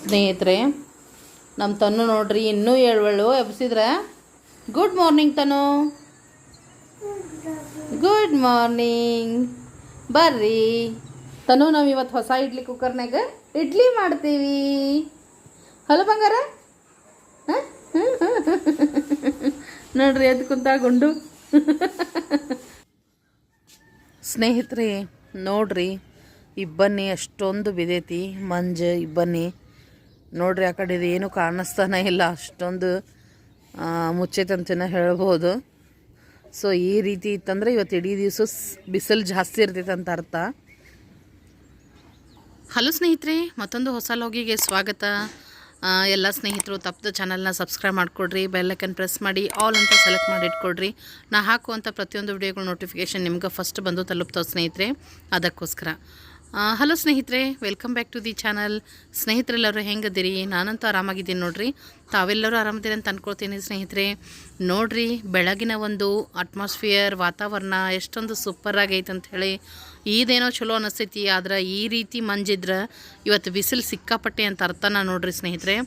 ಸ್ನೇಹಿತರೆ, ನಮ್ಮ ತನು ನೋಡ್ರಿ ಇನ್ನೂ ಏಳುವಳು ಎಬ್ಸಿದ್ರೆ. Good morning Tanu. Good morning. ಬರ್ರಿ ತನು, ನಾವು ಇವತ್ತು ಹೊಸ ಇಡ್ಲಿ ಕುಕ್ಕರ್ನಾಗ ಇಡ್ಲಿ ಮಾಡ್ತೀವಿ. ಹಲೋ ಬಂಗಾರ. ನೋಡ್ರಿ ಎದ್ದು ಕುಂತ ಗುಂಡು. ಸ್ನೇಹಿತರೆ ನೋಡ್ರಿ, ಇಬ್ಬನಿ ಅಷ್ಟೊಂದು ಬಿದೈತಿ, ಮಂಜು ಇಬ್ಬನಿ ನೋಡ್ರಿ. ಆ ಕಡೆ ಏನು ಕಾಣಿಸ್ತಾನೆ ಇಲ್ಲ, ಅಷ್ಟೊಂದು ಮುಚ್ಚೈತಂತನ ಹೇಳ್ಬೋದು. ಸೊ ಈ ರೀತಿ ಇತ್ತಂದರೆ ಇವತ್ತು ಇಡೀ ದಿವಸ ಬಿಸಿಲು ಜಾಸ್ತಿ ಇರ್ತೈತೆ ಅಂತ ಅರ್ಥ. ಹಲೋ ಸ್ನೇಹಿತರೆ, ಮತ್ತೊಂದು ಹೊಸ ಲಾಗಿಗೆ ಸ್ವಾಗತ. ಎಲ್ಲ ಸ್ನೇಹಿತರು ತಪ್ಪದ ಚಾನಲ್ನ ಸಬ್ಸ್ಕ್ರೈಬ್ ಮಾಡಿಕೊಡ್ರಿ, ಬೆಲ್ಲೈಕನ್ ಪ್ರೆಸ್ ಮಾಡಿ ಆಲ್ ಅಂತ ಸೆಲೆಕ್ಟ್ ಮಾಡಿ ಇಟ್ಕೊಡ್ರಿ. ನಾ ಹಾಕುವಂಥ ಪ್ರತಿಯೊಂದು ವಿಡಿಯೋಗಳ ನೋಟಿಫಿಕೇಷನ್ ನಿಮ್ಗೆ ಫಸ್ಟ್ ಬಂದು ತಲುಪ್ತಾವೆ ಸ್ನೇಹಿತರೆ, ಅದಕ್ಕೋಸ್ಕರ. ಹಲೋ ಸ್ನೇಹಿತರೆ, welcome back to the channel. ಸ್ನೇಹಿತರೆಲ್ಲರೂ ಹೆಂಗದಿರಿ? ನಾನಂತೂ ಆರಾಮಾಗಿದ್ದೀನಿ ನೋಡ್ರಿ. ತಾವೆಲ್ಲರೂ ಆರಾಮದಿರಿ ಅಂತ ಅಂದ್ಕೊಳ್ತೀನಿ ಸ್ನೇಹಿತರೆ. ನೋಡ್ರಿ, ಬೆಳಗಿನ ಒಂದು ಅಟ್ಮಾಸ್ಫಿಯರ್, ವಾತಾವರಣ ಎಷ್ಟೊಂದು ಸೂಪರಾಗೈತೆ ಅಂಥೇಳಿ ಇದೇನೋ ಚಲೋ ಅನ್ನಿಸ್ತೈತಿ. ಆದ್ರೆ ಈ ರೀತಿ ಮಂಜಿದ್ರೆ ಇವತ್ತು ಬಿಸಿಲು ಸಿಕ್ಕಾಪಟ್ಟೆ ಅಂತ ಅರ್ಥನ ನೋಡ್ರಿ ಸ್ನೇಹಿತರೆ.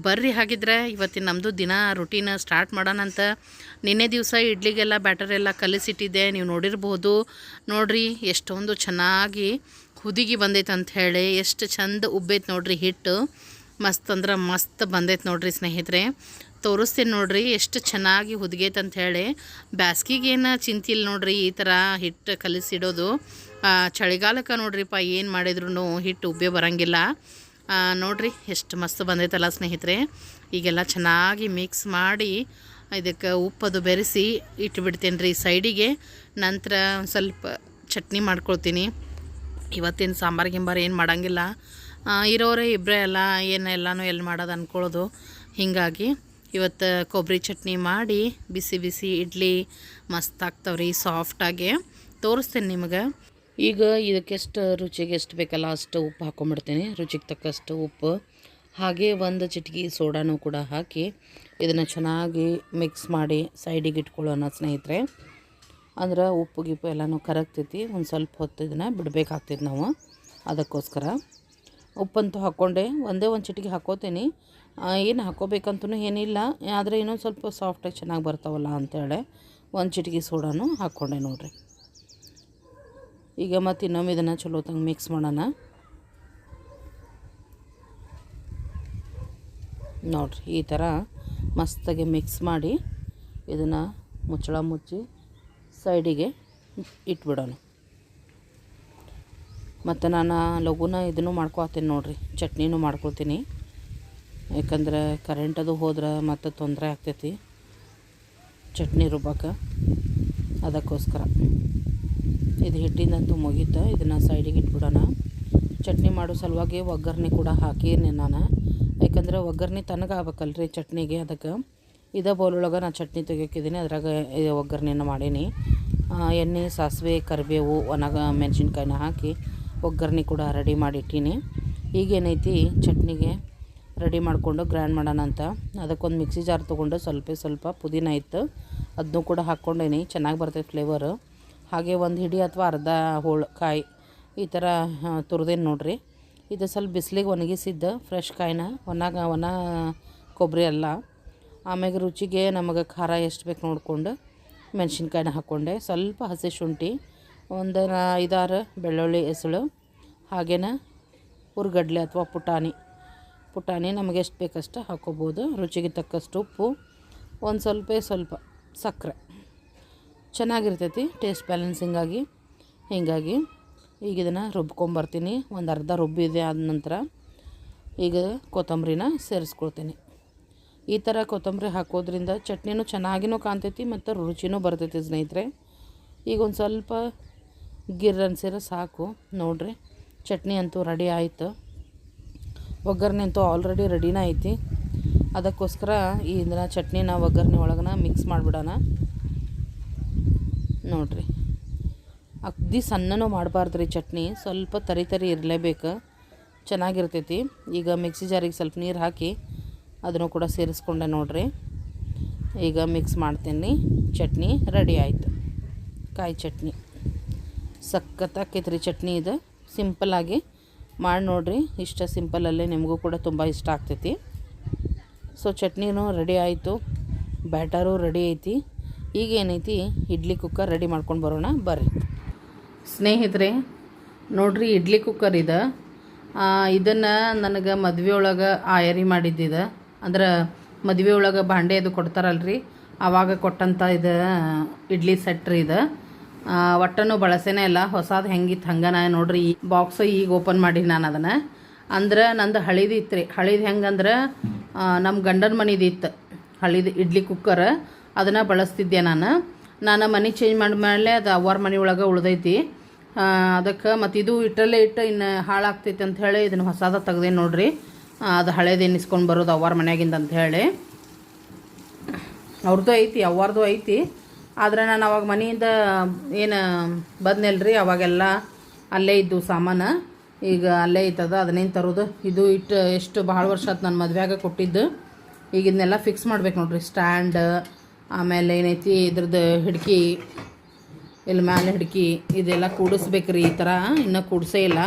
ಬರ್ರಿ ಹಾಗಿದ್ರೆ ಇವತ್ತಿನ ನಮ್ಮದು ದಿನ ರುಟೀನ್ ಸ್ಟಾರ್ಟ್ ಮಾಡೋಣಂತ. ನಿನ್ನೆ ದಿವಸ ಇಡ್ಲಿಗೆಲ್ಲ ಬ್ಯಾಟರ್ ಎಲ್ಲ ಕಲಿಸಿಟ್ಟಿದ್ದೆ, ನೀವು ನೋಡಿರ್ಬೋದು. ನೋಡ್ರಿ ಎಷ್ಟೊಂದು ಚೆನ್ನಾಗಿ ಹುದುಗಿ ಬಂದೈತೆ ಅಂತ ಹೇಳಿ, ಎಷ್ಟು ಚಂದ ಉಬ್ಬೈತೆ ನೋಡ್ರಿ. ಹಿಟ್ಟು ಮಸ್ತ್ ಅಂದ್ರೆ ಮಸ್ತ್ ಬಂದೈತೆ ನೋಡ್ರಿ ಸ್ನೇಹಿತರೆ. ತೋರಿಸ್ತೀನಿ ನೋಡ್ರಿ ಎಷ್ಟು ಚೆನ್ನಾಗಿ ಹುದುಗೈತೆ ಅಂತ ಹೇಳಿ. ಬ್ಯಾಸ್ಗಿಗೇನು ಚಿಂತಿಲ್ಲ ನೋಡ್ರಿ ಈ ಥರ ಹಿಟ್ಟು ಕಲಿಸಿಡೋದು. ಚಳಿಗಾಲಕ್ಕೆ ನೋಡ್ರಿಪ್ಪ ಏನು ಮಾಡಿದ್ರು ಹಿಟ್ಟು ಉಬ್ಬೆ ಬರೋಂಗಿಲ್ಲ. ನೋಡ್ರಿ ಎಷ್ಟು ಮಸ್ತ್ ಬಂದೈತಲ್ಲ ಸ್ನೇಹಿತರೆ. ಈಗೆಲ್ಲ ಚೆನ್ನಾಗಿ ಮಿಕ್ಸ್ ಮಾಡಿ ಇದಕ್ಕೆ ಉಪ್ಪದು ಬೆರೆಸಿ ಇಟ್ಬಿಡ್ತೇನೆ ರೀ ಸೈಡಿಗೆ. ನಂತರ ಸ್ವಲ್ಪ ಚಟ್ನಿ ಮಾಡ್ಕೊಳ್ತೀನಿ. ಇವತ್ತಿನ ಸಾಂಬಾರು ಗಿಂಬಾರು ಏನು ಮಾಡೋಂಗಿಲ್ಲ, ಇರೋರೇ ಇಬ್ಬರೇ ಎಲ್ಲ ಎಲ್ಲನೂ ಎಲ್ಲಿ ಮಾಡೋದು ಅಂದ್ಕೊಳ್ಳೋದು. ಹೀಗಾಗಿ ಇವತ್ತು ಕೊಬ್ಬರಿ ಚಟ್ನಿ ಮಾಡಿ ಬಿಸಿ ಬಿಸಿ ಇಡ್ಲಿ ಮಸ್ತ್ ಆಗ್ತಾವ್ರಿ, ಸಾಫ್ಟಾಗಿ ತೋರಿಸ್ತೇನೆ ನಿಮಗೆ. ಈಗ ಇದಕ್ಕೆಷ್ಟು ರುಚಿಗೆ ಎಷ್ಟು ಬೇಕಲ್ಲ ಅಷ್ಟು ಉಪ್ಪು ಹಾಕ್ಕೊಂಬಿಡ್ತೀನಿ, ರುಚಿಗೆ ತಕ್ಕಷ್ಟು ಉಪ್ಪು. ಹಾಗೆ ಒಂದು ಚಿಟಿಕೆ ಸೋಡಾನು ಕೂಡ ಹಾಕಿ ಇದನ್ನು ಚೆನ್ನಾಗಿ ಮಿಕ್ಸ್ ಮಾಡಿ ಸೈಡಿಗೆ ಇಟ್ಕೊಳ್ಳೋಣ ಸ್ನೇಹಿತರೆ. ಅಂದ್ರೆ ಉಪ್ಪು ಗಿಪ್ಪು ಎಲ್ಲನೂ ಕರಗ್ತೈತಿ. ಒಂದು ಸ್ವಲ್ಪ ಹೊತ್ತು ಇದನ್ನು ಬಿಡಬೇಕಾಗ್ತೈತಿ ನಾವು, ಅದಕ್ಕೋಸ್ಕರ. ಉಪ್ಪಂತೂ ಹಾಕ್ಕೊಂಡೆ, ಒಂದೇ ಒಂದು ಚಿಟಿಕೆ ಹಾಕ್ಕೋತೀನಿ. ಏನು ಹಾಕ್ಕೋಬೇಕಂತೂ ಏನಿಲ್ಲ, ಆದರೆ ಇನ್ನೊಂದು ಸ್ವಲ್ಪ ಸಾಫ್ಟಾಗಿ ಚೆನ್ನಾಗಿ ಬರ್ತಾವಲ್ಲ ಅಂಥೇಳಿ ಒಂದು ಚಿಟಿಕೆ ಸೋಡಾನು ಹಾಕ್ಕೊಂಡೆ ನೋಡಿರಿ. ಈಗ ಮತ್ತು ಇನ್ನೊಮ್ಮೆ ಇದನ್ನು ಚಲೋ ತಂಗೆ ಮಿಕ್ಸ್ ಮಾಡೋಣ ನೋಡಿರಿ. ಈ ಥರ ಮಸ್ತಾಗಿ ಮಿಕ್ಸ್ ಮಾಡಿ ಇದನ್ನು ಮುಚ್ಚಳ ಮುಚ್ಚಿ ಸೈಡಿಗೆ ಇಟ್ಬಿಡೋಣ. ಮತ್ತು ನಾನು ಲಘುನ ಇದನ್ನು ಮಾಡ್ಕೊತೀನಿ ನೋಡಿರಿ, ಚಟ್ನಿನೂ ಮಾಡ್ಕೊಳ್ತೀನಿ. ಯಾಕಂದ್ರೆ ಕರೆಂಟ್ ಅದು ಹೋದ್ರೆ ಮತ್ತು ತೊಂದರೆ ಆಗ್ತೈತಿ ಚಟ್ನಿ ರುಬ್ಬಕ್ಕೆ, ಅದಕ್ಕೋಸ್ಕರ. ಇದು ಹಿಟ್ಟಿಂದಂತೂ ಮುಗೀತು, ಇದನ್ನು ಸೈಡಿಗೆ ಇಟ್ಬಿಡೋಣ. ಚಟ್ನಿ ಮಾಡೋ ಸಲುವಾಗಿ ಒಗ್ಗರಣೆ ಕೂಡ ಹಾಕೀನಿ ನಾನು, ಯಾಕಂದರೆ ಒಗ್ಗರಣೆ ತನಗಾಗಬೇಕಲ್ರಿ ಚಟ್ನಿಗೆ. ಅದಕ್ಕೆ ಇದೇ ಬೌಲೊಳಗೆ ನಾನು ಚಟ್ನಿ ತೆಗಿಯೋಕಿದ್ದೀನಿ, ಅದ್ರಾಗ ಒಗ್ಗರಣೆನ ಮಾಡೀನಿ. ಎಣ್ಣೆ, ಸಾಸಿವೆ, ಕರಿಬೇವು, ಒಣಗ ಮೆಣಸಿನ್ಕಾಯಿನ ಹಾಕಿ ಒಗ್ಗರಣೆ ಕೂಡ ರೆಡಿ ಮಾಡಿಟ್ಟೀನಿ. ಈಗೇನೈತಿ ಚಟ್ನಿಗೆ ರೆಡಿ ಮಾಡಿಕೊಂಡು ಗ್ರೈಂಡ್ ಮಾಡೋಣ ಅಂತ. ಅದಕ್ಕೊಂದು ಮಿಕ್ಸಿ ಜಾರ್ ತೊಗೊಂಡು ಸ್ವಲ್ಪ ಪುದೀನ ಇತ್ತು, ಅದನ್ನೂ ಕೂಡ ಹಾಕ್ಕೊಂಡೇನಿ, ಚೆನ್ನಾಗಿ ಬರ್ತೈತೆ ಫ್ಲೇವರು. ಹಾಗೆ ಒಂದು ಹಿಡಿ ಅಥವಾ ಅರ್ಧ ಹೋಳು ಕಾಯಿ ಈ ಥರ ತುರಿದೇನು ನೋಡಿರಿ. ಇದು ಸ್ವಲ್ಪ ಬಿಸಿಲಿಗೆ ಒಣಗಿಸಿದ್ದು ಫ್ರೆಶ್ ಕಾಯಿನ, ಒಣ ಕೊಬ್ಬರಿ ಅಲ್ಲ. ಆಮ್ಯಾಗ ರುಚಿಗೆ ನಮಗೆ ಖಾರ ಎಷ್ಟು ಬೇಕು ನೋಡಿಕೊಂಡು ಮೆಣಸಿನ್ಕಾಯಿನ ಹಾಕ್ಕೊಂಡೆ, ಸ್ವಲ್ಪ ಹಸಿ ಶುಂಠಿ, ಒಂದು 5-6 ಬೆಳ್ಳುಳ್ಳಿ ಎಸಳು, ಹಾಗೇನ ಹುರ್ಗಡ್ಲೆ ಅಥವಾ ಪುಟಾಣಿ ನಮಗೆ ಎಷ್ಟು ಬೇಕಷ್ಟು ಹಾಕ್ಕೋಬೋದು. ರುಚಿಗೆ ತಕ್ಕಷ್ಟು ಉಪ್ಪು, ಒಂದು ಸ್ವಲ್ಪ ಸಕ್ಕರೆ, ಚೆನ್ನಾಗಿರ್ತೈತಿ ಟೇಸ್ಟ್ ಬ್ಯಾಲೆನ್ಸಿಂಗಾಗಿ. ಹೀಗಾಗಿ ಈಗ ಇದನ್ನು ರುಬ್ಕೊಂಬರ್ತೀನಿ. ಒಂದು ಅರ್ಧ ರುಬ್ಬಿದೆ ಆದ ನಂತರ ಈಗ ಕೊತ್ತಂಬರಿನ ಸೇರಿಸ್ಕೊಳ್ತೀನಿ. ಈ ಥರ ಕೊತ್ತಂಬರಿ ಹಾಕೋದ್ರಿಂದ ಚಟ್ನಿನೂ ಚೆನ್ನಾಗಿನೂ ಕಾಣ್ತೈತಿ ಮತ್ತು ರುಚಿನೂ ಬರ್ತೈತಿ ಸ್ನೇಹಿತರೆ. ಈಗ ಒಂದು ಸ್ವಲ್ಪ ಅನ್ಸಿದ್ರೆ ಸಾಕು ನೋಡಿರಿ. ಚಟ್ನಿ ಅಂತೂ ರೆಡಿ ಆಯಿತು, ಒಗ್ಗರಣೆ ಅಂತೂ ಆಲ್ರೆಡಿ ರೆಡಿನೇ ಐತಿ. ಅದಕ್ಕೋಸ್ಕರ ಈ ಇದನ್ನು ಚಟ್ನಿನ ಒಗ್ಗರಣೆ ಒಳಗನ ಮಿಕ್ಸ್ ಮಾಡಿಬಿಡೋಣ ನೋಡಿರಿ. ಅಗ್ದಿ ಸಣ್ಣನೂ ಮಾಡಬಾರ್ದು ರೀ ಚಟ್ನಿ, ಸ್ವಲ್ಪ ತರಿ ಇರಲೇಬೇಕು, ಚೆನ್ನಾಗಿರ್ತೈತಿ. ಈಗ ಮಿಕ್ಸಿ ಜಾರಿಗೆ ಸ್ವಲ್ಪ ನೀರು ಹಾಕಿ ಅದನ್ನು ಕೂಡ ಸೇರಿಸ್ಕೊಂಡೆ ನೋಡಿರಿ. ಈಗ ಮಿಕ್ಸ್ ಮಾಡ್ತೀನಿ. ಚಟ್ನಿ ರೆಡಿ ಆಯಿತು, ಕಾಯಿ ಚಟ್ನಿ ಸಖತ್ತಾಕೈತೆ ರೀ ಚಟ್ನಿ. ಇದು ಸಿಂಪಲ್ಲಾಗಿ ಮಾಡಿ ನೋಡಿರಿ. ಇಷ್ಟ ಸಿಂಪಲಲ್ಲೇ ನಿಮಗೂ ಕೂಡ ತುಂಬ ಇಷ್ಟ ಆಗ್ತೈತಿ. ಸೊ ಚಟ್ನಿನೂ ರೆಡಿ ಆಯಿತು, ಬ್ಯಾಟರು ರೆಡಿ ಐತಿ. ಈಗ ಏನೈತಿ ಇಡ್ಲಿ ಕುಕ್ಕರ್ ರೆಡಿ ಮಾಡ್ಕೊಂಡು ಬರೋಣ ಬರ್ರಿ ಸ್ನೇಹಿತರೆ. ನೋಡಿರಿ ಇಡ್ಲಿ ಕುಕ್ಕರ್ ಇದೆ. ಇದನ್ನು ನನಗೆ ಮದುವೆ ಒಳಗೆ ಆಯರಿ ಮಾಡಿದ್ದಿದೆ. ಅಂದ್ರೆ ಮದುವೆ ಒಳಗೆ ಭಾಂಡೆ ಅದು ಕೊಡ್ತಾರಲ್ರಿ, ಆವಾಗ ಕೊಟ್ಟಂಥ ಇದು ಇಡ್ಲಿ ಸೆಟ್ ರೀ ಇದು. ಒಟ್ಟನ್ನು ಬಳಸೇನೇ ಇಲ್ಲ, ಹೊಸದು ಹೆಂಗಿತ್ತು ಹಂಗನ ನೋಡ್ರಿ. ಈ ಬಾಕ್ಸ್ ಈಗ ಓಪನ್ ಮಾಡಿ ನಾನು ಅದನ್ನು. ಅಂದ್ರೆ ನಂದು ಹಳಿದು ಇತ್ತು ರೀ. ಹಳಿದು ಹೆಂಗಂದ್ರೆ ನಮ್ಮ ಗಂಡನ ಮನಿದು ಇತ್ತು ಹಳಿದು ಇಡ್ಲಿ ಕುಕ್ಕರ್. ಅದನ್ನು ಬಳಸ್ತಿದ್ದೆ ನಾನು ಮನೆ ಚೇಂಜ್ ಮಾಡಿದ್ಮೇಲೆ ಅದು ಅವ್ರ ಮನೆ ಒಳಗೆ ಉಳ್ದೈತಿ. ಅದಕ್ಕೆ ಮತ್ತು ಇದು ಇಟ್ಟಲ್ಲೇ ಇನ್ನು ಹಾಳಾಗ್ತೈತಿ ಅಂತ ಹೇಳಿ ಇದನ್ನು ಹೊಸದ ತೆಗ್ದೆ ನೋಡ್ರಿ. ಅದು ಹಳೇದು ಎನ್ನಿಸ್ಕೊಂಡು ಬರೋದು ಅವ್ರ ಮನೆಯಾಗಿಂದ ಅಂತ ಹೇಳಿ. ಅವ್ರದ್ದು ಐತಿ, ಅವ್ರದ್ದು ಐತಿ. ಆದರೆ ನಾನು ಅವಾಗ ಮನೆಯಿಂದ ಏನು ಬಂದ್ನಲ್ರಿ, ಅವಾಗೆಲ್ಲ ಅಲ್ಲೇ ಇದ್ದು ಸಾಮಾನು. ಈಗ ಅಲ್ಲೇ ಇತ್ತದ, ಅದನ್ನೇನು ತರೋದು. ಇದು ಎಷ್ಟು ಭಾಳ ವರ್ಷ ಆಯ್ತು ನನ್ನ ಮದುವೆಯಾಗ ಕೊಟ್ಟಿದ್ದು. ಈಗ ಇದನ್ನೆಲ್ಲ ಫಿಕ್ಸ್ ಮಾಡ್ಬೇಕು ನೋಡ್ರಿ. ಸ್ಟ್ಯಾಂಡ್, ಆಮೇಲೆ ಏನೈತಿ ಇದ್ರದ್ದು ಹಿಡ್ಕಿ, ಇಲ್ಲಿ ಮ್ಯಾಲೆ ಹಿಡ್ಕಿ ಇದೆಲ್ಲ ಕೂಡಿಸ್ಬೇಕ್ರಿ. ಈ ಥರ ಇನ್ನೂ ಕೂಡಿಸೇ ಇಲ್ಲ.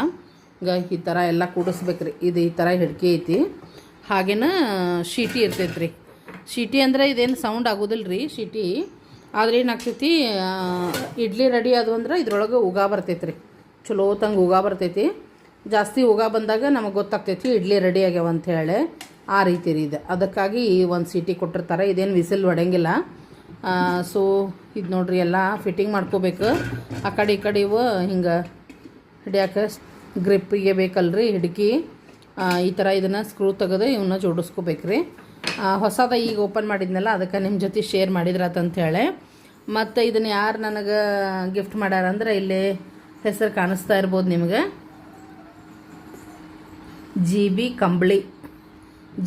ಈಗ ಈ ಥರ ಎಲ್ಲ ಕೂಡಿಸ್ಬೇಕ್ರಿ. ಇದು ಈ ಥರ ಹಿಡ್ಕಿ ಐತಿ. ಹಾಗೇನ ಶೀಟಿ ಇರ್ತೈತೆ ರೀ. ಶೀಟಿ ಅಂದರೆ ಇದೇನು ಸೌಂಡ್ ಆಗೋದಿಲ್ಲ ರೀ ಶೀಟಿ. ಆದರೆ ಏನಾಗ್ತೈತಿ, ಇಡ್ಲಿ ರೆಡಿ ಆದವು ಅಂದ್ರೆ ಇದ್ರೊಳಗೆ ಉಗ ಬರ್ತೈತೆ ರೀ. ಚಲೋ ತಂಗೆ ಉಗ ಬರ್ತೈತಿ. ಜಾಸ್ತಿ ಉಗ ಬಂದಾಗ ನಮಗೆ ಗೊತ್ತಾಗ್ತೈತಿ ಇಡ್ಲಿ ರೆಡಿ ಆಗ್ಯಾವ ಅಂಥೇಳಿ. ಆ ರೀತಿ ರೀ ಇದು. ಅದಕ್ಕಾಗಿ ಒಂದು ಸೀಟಿ ಕೊಟ್ಟಿರ್ತಾರೆ. ಇದೇನು ವಿಸಿಲ್ ಹೊಡೆಯಂಗಿಲ್ಲ. ಸೊ ಇದು ನೋಡ್ರಿ ಎಲ್ಲ ಫಿಟ್ಟಿಂಗ್ ಮಾಡ್ಕೋಬೇಕು. ಆ ಕಡೆ ಈ ಕಡೆ ಇವು ಹಿಂಗೆ ಹಿಡಿಯೋಕೆ ಗ್ರಿಪ್ಪಿಗೆ ಬೇಕಲ್ರಿ ಹಿಡ್ಕಿ. ಈ ಥರ ಇದನ್ನು ಸ್ಕ್ರೂ ತೆಗೆದು ಇವನ್ನ ಜೋಡಿಸ್ಕೋಬೇಕ್ರಿ. ಹೊಸದ ಈಗ ಓಪನ್ ಮಾಡಿದ್ನಲ್ಲ, ಅದಕ್ಕೆ ನಿಮ್ಮ ಜೊತೆ ಶೇರ್ ಮಾಡಿದ್ರಾತಂಥೇಳಿ. ಮತ್ತು ಇದನ್ನು ಯಾರು ನನಗೆ ಗಿಫ್ಟ್ ಮಾಡ್ಯಾರಂದ್ರೆ ಇಲ್ಲಿ ಹೆಸರು ಕಾಣಿಸ್ತಾ ಇರ್ಬೋದು ನಿಮಗೆ, GB ಕಂಬಳಿ.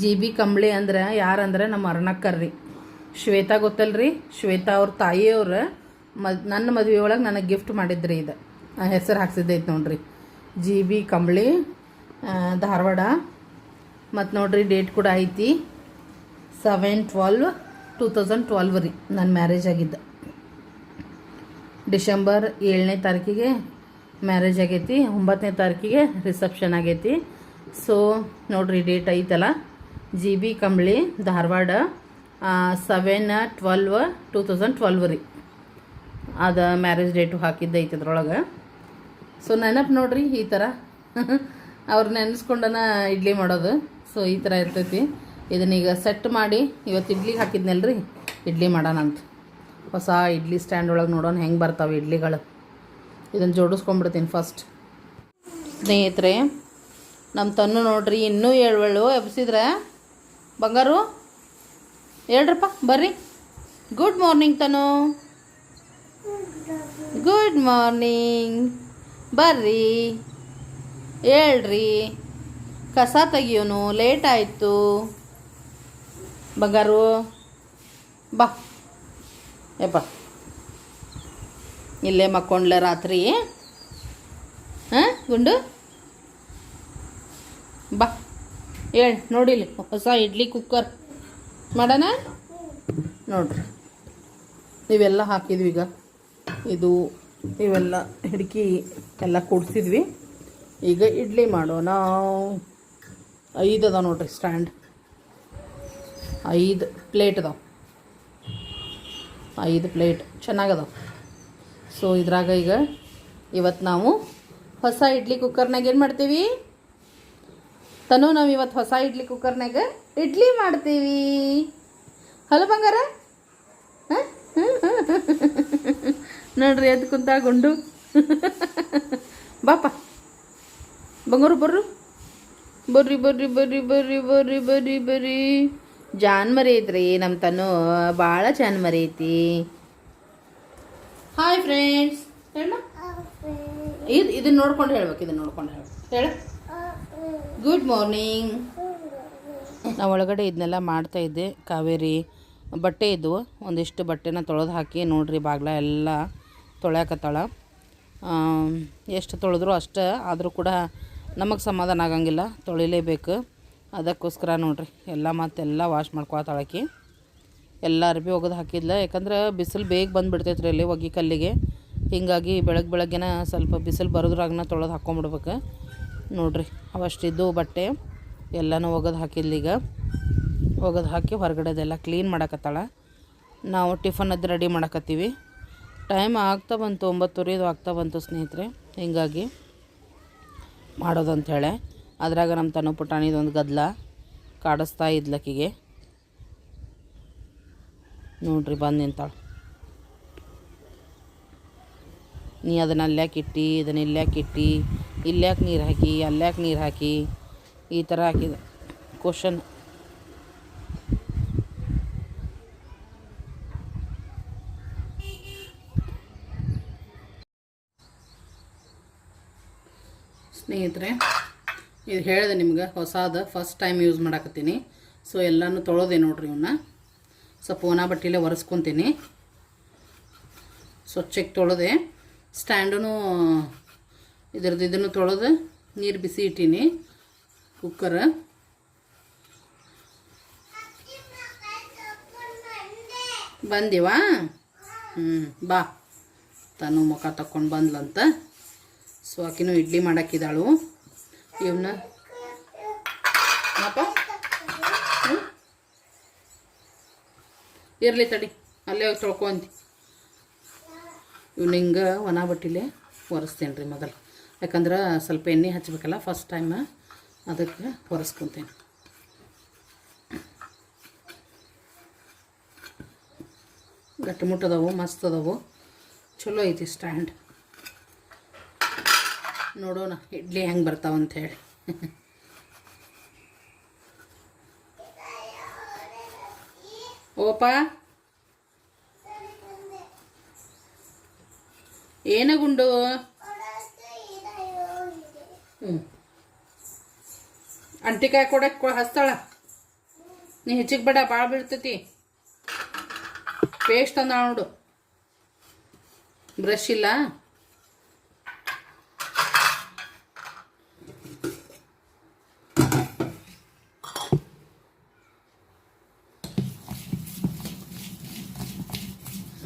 GB ಕಂಬಳಿ ಅಂದ್ರೆ ಯಾರಂದ್ರೆ ನಮ್ಮ ಅರ್ಣಕ್ಕರ್ರಿ, ಶ್ವೇತಾ ಗೊತ್ತಲ್ರಿ. ಶ್ವೇತಾ ಅವ್ರ ತಾಯಿಯವ್ರು ನನ್ನ ಮದುವೆ ಒಳಗೆ ನನಗೆ ಗಿಫ್ಟ್ ಮಾಡಿದ್ರಿ. ಇದು ಹೆಸರು ಹಾಕ್ಸಿದ್ದೈತೆ ನೋಡ್ರಿ, GB ಕಂಬಳಿ, ಧಾರವಾಡ. ಮತ್ತು ನೋಡ್ರಿ ಡೇಟ್ ಕೂಡ ಐತಿ 7/12/2012 ರೀ ನನ್ನ ಮ್ಯಾರೇಜ್ ಆಗಿದ್ದು. ಡಿಸೆಂಬರ್ 7ನೇ ತಾರೀಕಿಗೆ ಮ್ಯಾರೇಜ್ ಆಗೈತಿ, 9ನೇ ತಾರೀಕಿಗೆ ರಿಸೆಪ್ಷನ್ ಆಗೈತಿ. ಸೊ ನೋಡ್ರಿ ಡೇಟ್ ಐತಲ್ಲ, GB ಕಂಬಳಿ, ಧಾರವಾಡ, 7/12/2012 ರೀ ಅದು ಮ್ಯಾರೇಜ್ ಡೇಟು ಹಾಕಿದ್ದೈತೆ ಅದ್ರೊಳಗೆ. ಸೊ ನೆನಪು ನೋಡ್ರಿ ಈ ಥರ ಅವ್ರು ನೆನೆಸ್ಕೊಂಡನ ಇಡ್ಲಿ ಮಾಡೋದು. ಸೊ ಈ ಥರ ಇರ್ತೈತಿ. ಇದನ್ನೀಗ ಸೆಟ್ ಮಾಡಿ ಇವತ್ತು ಇಡ್ಲಿಗೆ ಹಾಕಿದ್ನಲ್ರಿ, ಇಡ್ಲಿ ಮಾಡೋಣಂತ. ಹೊಸ ಇಡ್ಲಿ ಸ್ಟ್ಯಾಂಡ್ ಒಳಗೆ ನೋಡೋಣ ಹೆಂಗೆ ಬರ್ತಾವೆ ಇಡ್ಲಿಗಳು. ಇದನ್ನು ಜೋಡಿಸ್ಕೊಂಡ್ಬಿಡ್ತೀನಿ ಫಸ್ಟ್. ಸ್ನೇಹಿತರೆ, ನಮ್ಮ ತನ್ನು ನೋಡ್ರಿ ಇನ್ನೂ ಏಳುವಳು ಎಬ್ಸಿದ್ರೆ. ಬಂಗಾರು ಹೇಳ್ರಪ್ಪ ಬರ್ರಿ. Good morning Tanu. Good morning, ಬರ್ರಿ ಹೇಳ್ರಿ. ಕಸ ತೆಗಿಯೋನು, ಲೇಟ್ ಆಯಿತು. ಬಂಗಾರು ಬಾ ಯಪ್ಪ. ಇಲ್ಲೇ ಮಕ್ಕೊಂಡ್ಲ ರಾತ್ರಿ. ಹಾಂ ಗುಂಡು ಬಾ ಹೇಳಿ. ನೋಡಿಲಿ ಹೊಸ ಇಡ್ಲಿ ಕುಕ್ಕರ್ ಮಾಡೋಣ ನೋಡ್ರಿ. ಇವೆಲ್ಲ ಹಾಕಿದ್ವಿ ಈಗ. ಇದು ಇವೆಲ್ಲ ಹಿಡ್ಕಿ ಎಲ್ಲ ಕೂಡಿಸಿದ್ವಿ. ಈಗ ಇಡ್ಲಿ ಮಾಡೋಣ. 5 ಅದಾವ ನೋಡ್ರಿ ಸ್ಟ್ಯಾಂಡ್. 5 ಪ್ಲೇಟ್ ಅದಾವೆ. 5 ಪ್ಲೇಟ್ ಚೆನ್ನಾಗದಾವೆ. ಸೊ ಇದ್ರಾಗ ಈಗ ಇವತ್ತು ನಾವು ಹೊಸ ಇಡ್ಲಿ ಕುಕ್ಕರ್ನಾಗ ಏನು ಮಾಡ್ತೀವಿ ತನು, ನಾವು ಇವತ್ತು ಹೊಸ ಇಡ್ಲಿ ಕುಕ್ಕರ್ನಾಗ ಇಡ್ಲಿ ಮಾಡ್ತೀವಿ. ಹಲೋ ಬಂಗಾರ. ಹಾಂ ನೋಡ್ರಿ ಎದ್ದು ಕುಂತ ಗುಂಡು. ಬಾಪ ಬಂಗಾರು ಬರ್ರು. ಬರ್ರಿ ಬರ್ರಿ ಬರ್ರಿ ಬರ್ರಿ ಬರ್ರಿ ಬರ್ರಿ ಬರ್ರಿ. ಜಾನ್ ಮರಿ ಐತ್ರಿ ನಮ್ಮ ತನು, ಭಾಳ ಜಾನ್ ಮರಿ ಐತಿ. ಹಾಯ್ ಫ್ರೆಂಡ್ಸ್ ಹೇಳ. ಇದನ್ನ ನೋಡ್ಕೊಂಡು ಹೇಳ್ಬೇಕು, ಇದನ್ನ ನೋಡ್ಕೊಂಡು ಹೇಳ್ಬೇಕು. ಹೇಳ ಗುಡ್ ಮಾರ್ನಿಂಗ್. ನಾವು ಒಳಗಡೆ ಇದನ್ನೆಲ್ಲ ಮಾಡ್ತಾಯಿದ್ದೆ. ಕಾವೇರಿ ಬಟ್ಟೆ ಇದ್ದವು, ಒಂದಿಷ್ಟು ಬಟ್ಟೆನ ತೊಳೆದು ಹಾಕಿ ನೋಡ್ರಿ ಬಾಗ್ಲ ಎಲ್ಲ ತೊಳ್ಯಾಕತ್ತಾಳ. ಎಷ್ಟು ತೊಳೆದ್ರು ಅಷ್ಟೇ, ಆದರೂ ಕೂಡ ನಮಗೆ ಸಮಾಧಾನ ಆಗಂಗಿಲ್ಲ, ತೊಳಿಲೇಬೇಕು. ಅದಕ್ಕೋಸ್ಕರ ನೋಡ್ರಿ ಎಲ್ಲ ಮತ್ತೆಲ್ಲ ವಾಶ್ ಮಾಡ್ಕೊತಾಳಕಿ. ಎಲ್ಲ ಅರ್ಬಿ ಒಗೆದು ಹಾಕಿದ್ಲ, ಯಾಕಂದ್ರೆ ಬಿಸಿಲು ಬೇಗ ಬಂದುಬಿಡ್ತೈತೆ ರೀ ಅಲ್ಲಿ ಒಗಿ ಕಲ್ಲಿಗೆ. ಹೀಗಾಗಿ ಬೆಳಗ್ಗೆನ ಸ್ವಲ್ಪ ಬಿಸಿಲು ಬರೋದ್ರಾಗನ ತೊಳೆದು ಹಾಕ್ಕೊಂಬಿಡ್ಬೇಕು. ನೋಡ್ರಿ ಅವಷ್ಟಿದ್ದು ಬಟ್ಟೆ ಎಲ್ಲನೂ ಒಗೆದು ಹಾಕಿದ್ಲೀಗ. ಒಗೆದು ಹಾಕಿ ಹೊರಗಡೆದೆಲ್ಲ ಕ್ಲೀನ್ ಮಾಡಕತ್ತಾಳ. ನಾವು ಟಿಫನದ್ದು ರೆಡಿ ಮಾಡಕತ್ತೀವಿ. ಟೈಮ್ ಆಗ್ತಾ ಬಂತು, 9:30 ಆಗ್ತಾ ಬಂತು ಸ್ನೇಹಿತರೆ. ಹಿಂಗಾಗಿ ಮಾಡೋದಂಥೇಳಿ ಅದ್ರಾಗ ನಮ್ಮ ತನು ಪುಟಾಣಿದೊಂದು ಗದ್ದಲ ಕಾಡಿಸ್ತಾ ಇದ್ಲಕ್ಕಿಗೆ. ನೋಡ್ರಿ ಬಂದು ನಿಂತಾಳು. ನೀ ಅದನ್ನು ಅಲ್ಲ್ಯಾಕೆ ಇಟ್ಟು, ಇದನ್ನು ಇಲ್ಲ್ಯಾಕೆ ಇಟ್ಟು, ಇಲ್ಲ್ಯಾಕೆ ನೀರು ಹಾಕಿ, ಅಲ್ಲ್ಯಾಕೆ ನೀರು ಹಾಕಿ, ಈ ಥರ ಹಾಕಿದ ಕ್ವಶನ್. ಸ್ನೇಹಿತರೆ, ಇದು ಹೇಳಿದೆ ನಿಮ್ಗೆ, ಹೊಸಾದ ಫಸ್ಟ್ ಟೈಮ್ ಯೂಸ್ ಮಾಡಕತ್ತೀನಿ. ಸೊ ಎಲ್ಲನೂ ತೊಳೆದೆ ನೋಡ್ರಿ. ಇವನ್ನ ಸ್ವಲ್ಪ ಒಣ ಬಟ್ಟೆಲೇ ಒರೆಸ್ಕೊತೀನಿ. ಸ್ವಚ್ಛಕ್ಕೆ ತೊಳೆದೆ. ಸ್ಟ್ಯಾಂಡೂ ಇದನ್ನು ತೊಳೆದು ನೀರು ಬಿಸಿ ಇಟ್ಟೀನಿ. ಕುಕ್ಕರ್ ಬಂದಿವಾ? ಬಾ. ತಾನು ಮುಖ ತಕ್ಕೊಂಡು ಬಂದ್ಲಂತ. ಸೊ ಆಕಿನೂ ಇಡ್ಲಿ ಮಾಡಾಕಿದ್ದಾಳು. ಇವನ್ನ ಅಪ್ಪ ಇರಲಿ ತಡಿ, ಅಲ್ಲೇ ಹೋಗಿ ತೊಳ್ಕೊಂತಿ. ಇವ್ನ ಹಿಂಗೆ ಒಣ ಬಟ್ಟಿಲೆ ಒರೆಸ್ತೇನೆ ರೀ ಮೊದಲು. ಯಾಕಂದ್ರೆ ಸ್ವಲ್ಪ ಎಣ್ಣೆ ಹಚ್ಬೇಕಲ್ಲ ಫಸ್ಟ್ ಟೈಮ್, ಅದಕ್ಕೆ ಒರೆಸ್ಕೊತೇನೆ. ಗಟ್ಟಿಮುಟ್ಟದವು, ಮಸ್ತ್ ಅದಾವು, ಚಲೋ ಐತಿ ಸ್ಟ್ಯಾಂಡ್. ನೋಡೋಣ ಇಡ್ಲಿ ಹೆಂಗೆ ಬರ್ತಾವಂಥೇಳಿ. ಓಪ ಏನ ಗುಂಡು? ಅಂಟಿಕಾಯಿ ಕೊಡಕ್ಕೆ ಹಸ್ತಾಳ. ನೀ ಹೆಚ್ಚಿಗೆ ಬೇಡ, ಭಾಳ ಬೀಳ್ತೈತಿ. ಪೇಸ್ಟ್ ಅಂದ ನೋಡು. ಬ್ರಷ್ ಇಲ್ಲ.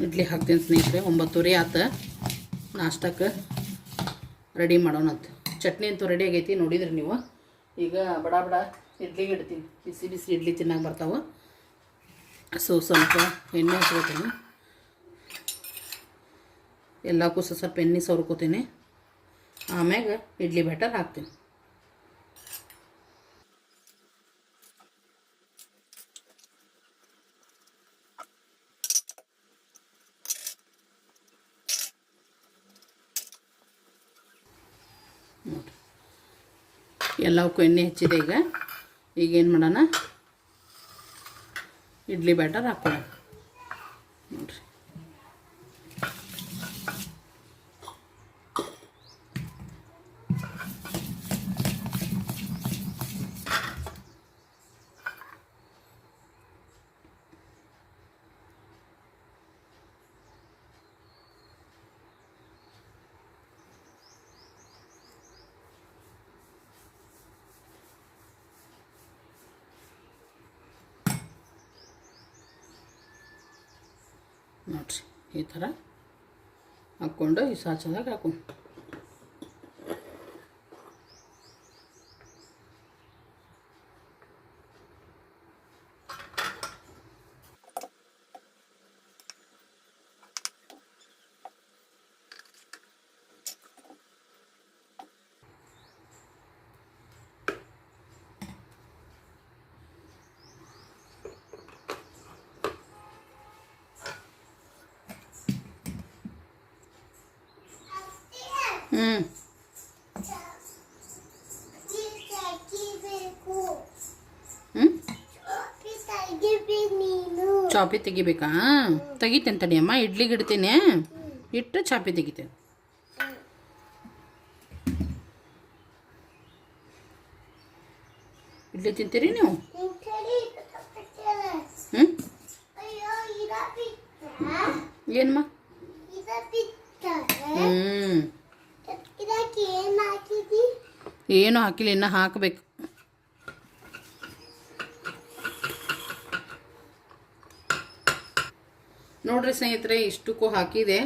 ಇಡ್ಲಿ ಹಾಕ್ತೀನಿ ಸ್ನೇಹಿತರೆ. 9:30 ಆತ. ನಾಷ್ಟಕ್ಕೆ ರೆಡಿ ಮಾಡೋಣಂತ. ಚಟ್ನಿ ಅಂತೂ ರೆಡಿ ಆಗೈತಿ, ನೋಡಿದ್ರಿ ನೀವು. ಈಗ ಬಡ ಬಡ ಇಡ್ಲಿಗೆ ಇಡ್ತೀನಿ. ಬಿಸಿ ಬಿಸಿ ಇಡ್ಲಿ ತಿನ್ನಾಗ ಬರ್ತಾವೆ. ಸೊ ಸ್ವಲ್ಪ ಎಣ್ಣೆ ಹಚ್ಕೋತೀನಿ. ಎಲ್ಲಕ್ಕೂ ಸ್ವಲ್ಪ ಎಣ್ಣೆ ಸವರ್ಕೋತೀನಿ. ಆಮ್ಯಾಗ ಇಡ್ಲಿ ಬ್ಯಾಟರ್ ಹಾಕ್ತೀನಿ. ನೋಡಿರಿ, ಎಲ್ಲವಕ್ಕೂ ಎಣ್ಣೆ ಹೆಚ್ಚಿದೆ. ಈಗೇನು ಮಾಡೋಣ, ಇಡ್ಲಿ ಬ್ಯಾಟರ್ ಹಾಕೋಣ. ನೋಡಿರಿ, ನೋಡಿರಿ ಈ ಥರ ಹಾಕ್ಕೊಂಡು ಈ ಸಾಚದಾಗ ಹಾಕೊಂಡು ಚಾಪಿ ತೆಗಿಬೇಕಾ? ತೆಗಿತೇನೆ ತಡಿಯಮ್ಮ. ಇಡ್ಲಿಗೆ ಇಡ್ತೀನಿ, ಇಟ್ಟು ಚಾಪಿ ತೆಗಿತೇನೆ. ಇಡ್ಲಿ ತಿಂತೀರಿ ನೀವು? ಏನಮ್ಮ? ಏನು ಹಾಕಿಲ್ಲ, ಇನ್ನು ಹಾಕಬೇಕು. ನೋಡ್ರಿ ಸ್ನೇಹಿತರೆ, ಇಷ್ಟಕ್ಕೂ ಹಾಕಿದೆ.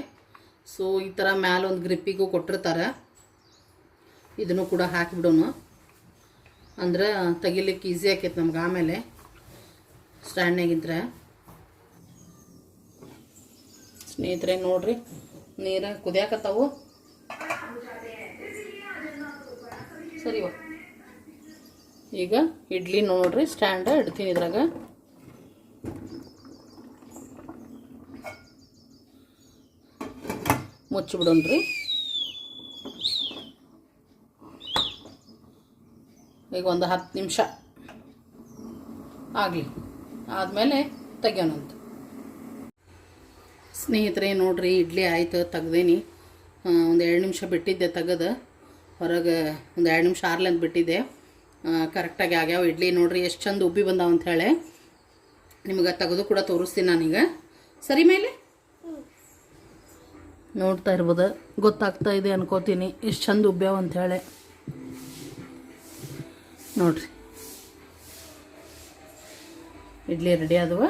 ಸೊ ಈ ಥರ ಮ್ಯಾಲೊಂದು ಗ್ರಿಪ್ಪಿಗೂ ಕೊಟ್ಟಿರ್ತಾರೆ. ಇದನ್ನು ಕೂಡ ಹಾಕಿಬಿಡೋಣ. ಅಂದ್ರೆ ತೆಗಿಲಿಕ್ಕೆ ಈಸಿ ಆಕೈತೆ ನಮ್ಗೆ ಆಮೇಲೆ ಸ್ಟ್ಯಾಂಡ್ನಾಗಿದ್ರೆ. ಸ್ನೇಹಿತರೆ ನೋಡ್ರಿ, ನೀರು ಕುದಿಯಾಕತ್ತಾವು. ಸರಿವ ಈಗ ಇಡ್ಲಿ ನೋಡ್ರಿ ಸ್ಟ್ಯಾಂಡ್ ಇಡ್ತೀನಿ ಇದ್ರಾಗ. ಮುಚ್ಚಿಬಿಡೋಣ್ರಿ. ಈಗ ಒಂದು 10 ನಿಮಿಷ ಆಗಲಿ, ಆದಮೇಲೆ ತೆಗಿಯೋಣಂತ. ಸ್ನೇಹಿತರೆ ನೋಡ್ರಿ, ಇಡ್ಲಿ ಆಯಿತು, ತೆಗ್ದೇನಿ. ಒಂದು 2 ನಿಮಿಷ ಬಿಟ್ಟಿದ್ದೆ ತೆಗೆದು ಹೊರಗೆ. ಒಂದು 2 ನಿಮಿಷ ಆರ್ಲಂತ ಬಿಟ್ಟಿದ್ದೆ. ಕರೆಕ್ಟಾಗಿ ಆಗ್ಯಾವ ಇಡ್ಲಿ ನೋಡ್ರಿ, ಎಷ್ಟು ಚಂದ ಉಬ್ಬಿ ಬಂದಾವ ಅಂಥೇಳಿ. ನಿಮ್ಗೆ ತೆಗೆದು ಕೂಡ ತೋರಿಸ್ತೀನಿ ನಾನೀಗ. ಸರಿ ಮೇಲೆ ನೋಡ್ತಾ ಇರ್ಬೋದು, ಗೊತ್ತಾಗ್ತಾ ಇದೆ ಅನ್ಕೋತೀನಿ ಎಷ್ಟು ಚಂದ ಉಬ್ಬ್ಯಾವ ಅಂಥೇಳಿ. ನೋಡ್ರಿ ಇಡ್ಲಿ ರೆಡಿ ಆದವ.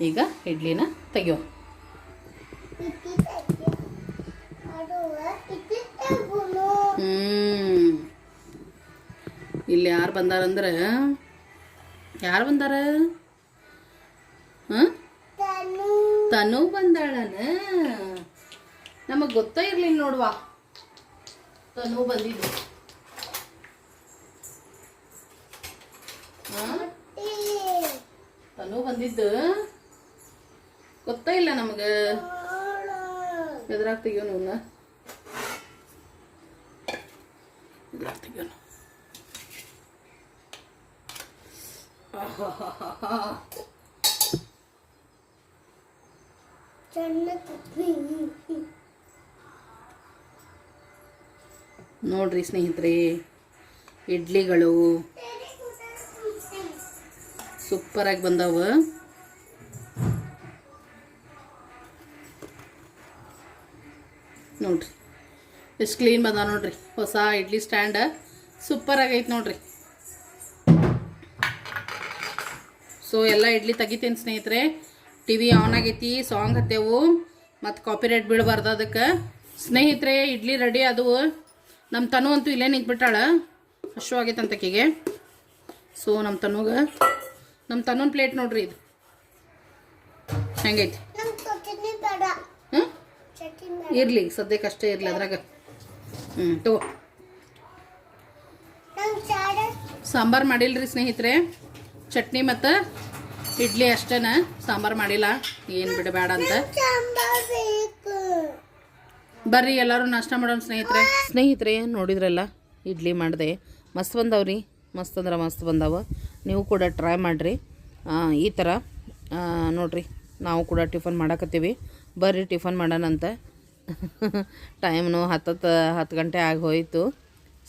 ಈಗ ಇಡ್ಲಿನ ತೆಗಿಯೋ. ಇಲ್ಲಿ ಯಾರು ಬಂದಾರಂದ್ರೆ, ಯಾರು ಬಂದಾರ? ತನು ಬಂದಾಳನ. ನಮಗೆ ಗೊತ್ತೇ ಇರ್ಲಿಲ್ಲ ನೋಡುವ, ತನು ಬಂದಿದ್ದು. ತನು ಬಂದಿದ್ದು ಗೊತ್ತೇ ಇಲ್ಲ ನಮಗೆ. ಎದ್ರಾಗ ತೆಗಿಯೋನು, ಎದ್ರಾಗ ತೆಗಿಯೋನು. ನೋಡ್ರಿ ಸ್ನೇಹಿತರೆ, ಇಡ್ಲಿಗಳು ಸೂಪರಾಗಿ ಬಂದಾವ. ನೋಡ್ರಿ ಎಷ್ಟು ಕ್ಲೀನ್ ಬಂದ ನೋಡ್ರಿ. ಹೊಸ ಇಡ್ಲಿ ಸ್ಟ್ಯಾಂಡ್ ಸೂಪರ್ ಆಗೈತೆ ನೋಡ್ರಿ. ಸೊ ಎಲ್ಲ ಇಡ್ಲಿ ತೆಗಿತೀನಿ ಸ್ನೇಹಿತರೆ. ಟಿವಿ ಆನ್ ಆಗೈತಿ, ಸಾಂಗ್ ಹತ್ತೇವು, ಮತ್ತು ಕಾಪಿರೈಟ್ ಬೀಳಬಾರ್ದು ಅದಕ್ಕೆ. ಸ್ನೇಹಿತರೆ ಇಡ್ಲಿ ರೆಡಿ ಆದವು. ನಮ್ಮ ತನು ಅಂತೂ ಇಲ್ಲೇ ನಿಂತ್ಬಿಟ್ಟಾಳ, ಹಶು ಆಗೈತೆ ಅಂತಕ್ಕಿಗೆ. ಸೊ ನಮ್ಮ ತನುನ ಪ್ಲೇಟ್ ನೋಡ್ರಿ, ಇದು ಹೆಂಗೈತಿ. ಇರಲಿ ಸದ್ಯಕ್ಕೆ ಅಷ್ಟೇ ಇರಲಿ ಅದ್ರಾಗ. ತಗೋ. ಸಾಂಬಾರು ಮಾಡಿಲ್ರಿ ಸ್ನೇಹಿತರೆ, ಚಟ್ನಿ ಮತ್ತು ಇಡ್ಲಿ ಅಷ್ಟೇನ, ಸಾಂಬಾರು ಮಾಡಿಲ್ಲ. ಏನು ಬಿಡಬೇಡ ಅಂತ. ಬರ್ರಿ ಎಲ್ಲರೂ ನಾಷ್ಟ ಮಾಡೋಣ ಸ್ನೇಹಿತರೆ. ನೋಡಿದ್ರಲ್ಲ ಇಡ್ಲಿ ಮಾಡಿದೆ, ಮಸ್ತ್ ಬಂದವ್ರಿ. ಮಸ್ತ್ ಅಂದ್ರೆ ಮಸ್ತ್ ಬಂದಾವ. ನೀವು ಕೂಡ ಟ್ರೈ ಮಾಡಿರಿ ಈ ಥರ. ನೋಡ್ರಿ ನಾವು ಕೂಡ ಟಿಫನ್ ಮಾಡಕತ್ತೀವಿ. ಬರ್ರಿ ಟಿಫನ್ ಮಾಡೋಣಂತ. ಟೈಮ್ನು 10 ಗಂಟೆ ಆಗಿ ಹೋಯಿತು.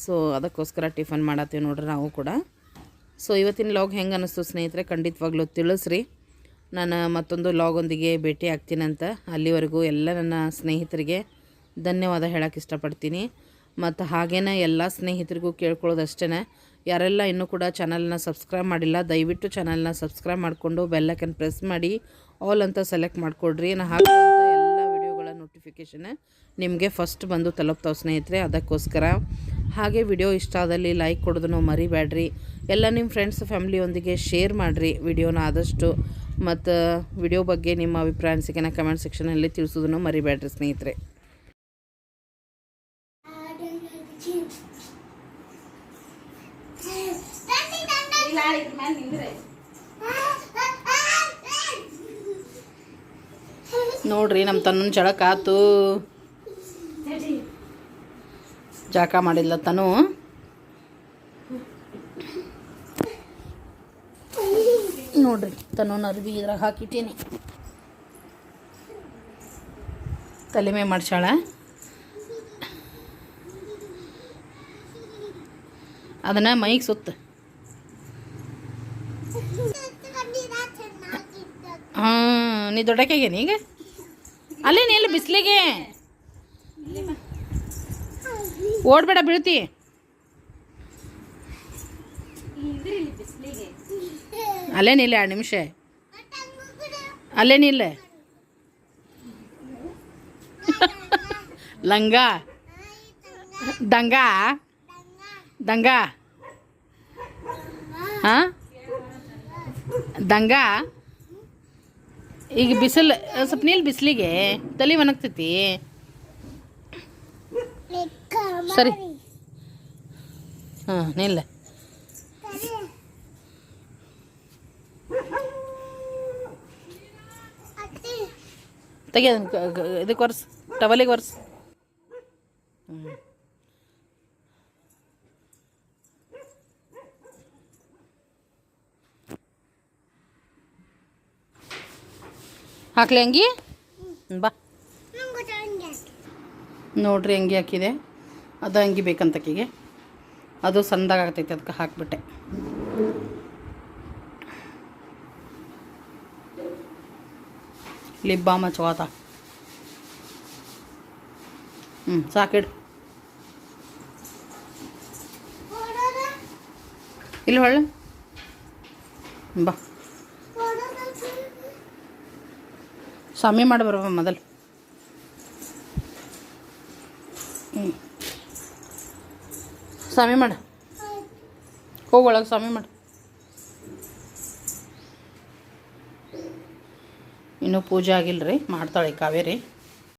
ಸೊ ಅದಕ್ಕೋಸ್ಕರ ಟಿಫನ್ ಮಾಡತ್ತೀವಿ ನೋಡ್ರಿ ನಾವು ಕೂಡ. ಸೊ ಇವತ್ತಿನ ಲಾಗ್ ಹೆಂಗೆ ಅನ್ನಿಸ್ತು ಸ್ನೇಹಿತರೆ ಖಂಡಿತವಾಗ್ಲೂ ತಿಳಿಸ್ರಿ. ನಾನು ಮತ್ತೊಂದು ಲಾಗೊಂದಿಗೆ ಭೇಟಿ ಆಗ್ತೀನಂತ. ಅಲ್ಲಿವರೆಗೂ ಎಲ್ಲ ನನ್ನ ಸ್ನೇಹಿತರಿಗೆ ಧನ್ಯವಾದ ಹೇಳೋಕ್ಕೆ ಇಷ್ಟಪಡ್ತೀನಿ. ಮತ್ತು ಹಾಗೇನೆ ಎಲ್ಲ ಸ್ನೇಹಿತರಿಗೂ ಕೇಳ್ಕೊಳ್ಳೋದಷ್ಟೇ, ಯಾರೆಲ್ಲ ಇನ್ನೂ ಕೂಡ ಚಾನಲ್ನ ಸಬ್ಸ್ಕ್ರೈಬ್ ಮಾಡಿಲ್ಲ ದಯವಿಟ್ಟು ಚಾನಲ್ನ ಸಬ್ಸ್ಕ್ರೈಬ್ ಮಾಡಿಕೊಂಡು ಬೆಲ್ಲೈಕನ್ ಪ್ರೆಸ್ ಮಾಡಿ ಆಲ್ ಅಂತ ಸೆಲೆಕ್ಟ್ ಮಾಡಿಕೊಡ್ರಿ. ನಾನು ಹಾಕುವಂಥ ಎಲ್ಲ ವಿಡಿಯೋಗಳ ನೋಟಿಫಿಕೇಷನ್ ನಿಮಗೆ ಫಸ್ಟ್ ಬಂದು ತಲುಪ್ತಾವೆ ಸ್ನೇಹಿತರೆ. ಅದಕ್ಕೋಸ್ಕರ ಹಾಗೆ ವಿಡಿಯೋ ಇಷ್ಟ ಆದಲ್ಲಿ ಲೈಕ್ ಕೊಡೋದನ್ನು ಮರಿಬೇಡ್ರಿ. ಎಲ್ಲ ನಿಮ್ಮ ಫ್ರೆಂಡ್ಸ್ ಫ್ಯಾಮಿಲಿಯೊಂದಿಗೆ ಶೇರ್ ಮಾಡಿರಿ ವಿಡಿಯೋನ ಆದಷ್ಟು. ಮತ್ತು ವಿಡಿಯೋ ಬಗ್ಗೆ ನಿಮ್ಮ ಅಭಿಪ್ರಾಯ ಅನಿಸಿಕೆನ ಕಮೆಂಟ್ ಸೆಕ್ಷನಲ್ಲಿ ತಿಳಿಸೋದನ್ನು ಮರಿಬೇಡ್ರಿ ಸ್ನೇಹಿತರೆ. ನೋಡ್ರಿ ನಮ್ಮ ತನ್ನ ಜಳಕ ಆತು. ಜಾಕ ಮಾಡಿಲ್ಲ ತನು. ನೋಡ್ರಿ ತನ್ನೂನ ಅರ್ಬಿ ಇದ್ರಾಗ ಹಾಕಿಟ್ಟೀನಿ. ತಲೆ ಮೇ ಮಾಡ್ಸಾಳ. ಅದನ್ನು ಮೈಗೆ ಸುತ್ತ. ನೀ ದೊಡ್ಡಕ್ಕಾಗೇನಿ ಈಗ. ಅಲ್ಲೇ ನಿಲ್ಲ ಬಿಸಿಲಿಗೆ ಓಡ್ಬೇಡ, ಬೀಳ್ತಿ. ಅಲ್ಲೇ ನಿಲ್ಲ 2 ನಿಮಿಷ. ಅಲ್ಲೇ ನಿಲ್ಲ. ಲಂಗ ದಂಗ ದಂಗ ಹಾಂ ದಂಗ ಈಗ ಬಿಸಿಲು ಸ್ವಲ್ಪ ನೀಲ್ ಬಿಸಿಲಿಗೆ ತಲೆ ಒಣಗ್ತೈತಿ ಸರಿ ಹಾಂ ನಿಲ್ಲ ತೆಗಿ ಇದಕ್ಕೆ ಒರ್ಸ್ ಟವಲಿಗೆ ಒರ್ಸ್ ಹಾಕ್ಲಿ ಅಂಗಿ ಬಾ ನೋಡ್ರಿ ಅಂಗಿ ಹಾಕಿದೆ ಅದು ಅಂಗಿ ಬೇಕಂತಕ್ಕಿಗೆ ಅದು ಸಣ್ಣದಾಗಿ ಆಗ್ತೈತೆ ಅದಕ್ಕೆ ಹಾಕ್ಬಿಟ್ಟೆ ಲಿಪ್ ಬಾಮ್ ಹಚ್ಕೋತ ಸಾಕಿಡು ಇಲ್ಲಿ ಹೊಳ್ಳ ಬಾ ಸ್ವಾಮಿ ಮಾಡಿ ಬರುವ ಮೊದಲು ಸ್ವಾಮಿ ಮಾಡು ಹೋಗೊಳಗೆ ಸ್ವಾಮಿ ಮಾಡು ಇನ್ನೂ ಪೂಜೆ ಆಗಿಲ್ಲ ರೀ ಮಾಡ್ತಾಳೆ ಕಾವೇರಿ